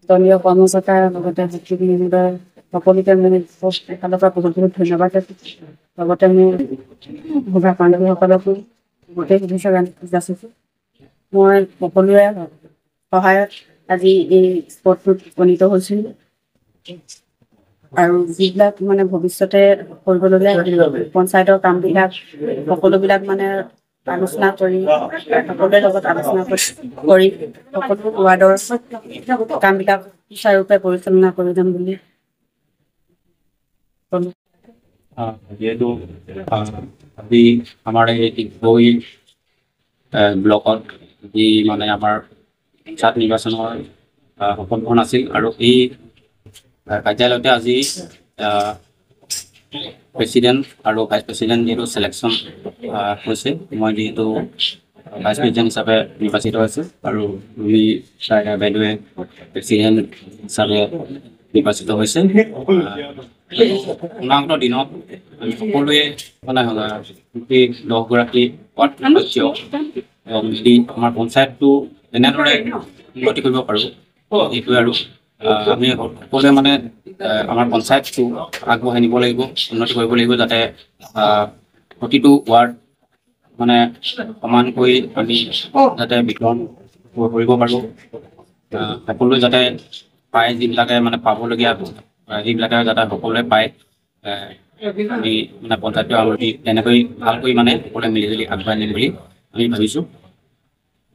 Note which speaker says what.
Speaker 1: দলীয় কৰ্মকৰ্তাৰ লগতে সকলোকে মানে ফালৰ পৰা বহুত বহুত ধন্যবাদ লগতে আমি সভা বান্ধৱীসকলকো গোটেই শুভেচ্ছা যাচিছোঁ। মই সকলোৰে সহায়ত আজি এই স্পৰ্টটোত উপনীত হৈছিল আৰু যিবিলাক মানে ভৱিষ্যতে কৰিবলগীয়া পঞ্চায়তৰ কামবিলাক সকলোবিলাক মানে আলোচনা কৰি সকলোৰে লগত আলোচনা কৰি সকলো ৱাৰ্ডৰ কামবিলাক সুচাৰুৰূপে পৰিচালনা কৰি যাম বুলি ক'লোঁ।
Speaker 2: যিহেতু আজি আমাৰ এই ডিগবৈ ব্লকত যি মানে আমাৰ পঞ্চায়ত নিৰ্বাচনৰ সম্পন্ন আছিল আৰু এই কাৰ্যালয়তে আজি প্ৰেচিডেণ্ট আৰু ভাইচ প্ৰেচিডেণ্ট যিহেতু চিলেকশ্যন হৈছে, মই যিহেতু ভাইচ প্ৰেচিডেণ্ট হিচাপে নিৰ্বাচিত হৈছোঁ আৰু ৰুমি বাইদেৱে প্ৰেচিডেণ্ট হিচাপে নিৰ্বাচিত হৈছে। অনাগত দিনত আমি সকলোৱে মানে 10গৰাকী ৱাৰ্ড সদস্য যদি আমাৰ পঞ্চায়তটো যেনেদৰে উন্নতি কৰিব পাৰোঁ সেইটোৱে আৰু আমি সকলোৱে মানে আমাৰ পঞ্চায়তটো আগবঢ়াই নিব লাগিব, উন্নতি কৰিব লাগিব, যাতে প্ৰতিটো ৱাৰ্ড মানে সমানকৈ আমি যাতে বিতৰণ কৰিব পাৰোঁ, সকলোৱে যাতে পায়, যিবিলাকে মানে পাবলগীয়া সেইবিলাকে যাতে সকলোৱে পায়। আমি মানে পঞ্চায়তৰ আমি তেনেকৈ ভালকৈ মানে সকলোৱে মিলি জুলি আগবঢ়াই নিম বুলি আমি ভাবিছোঁ।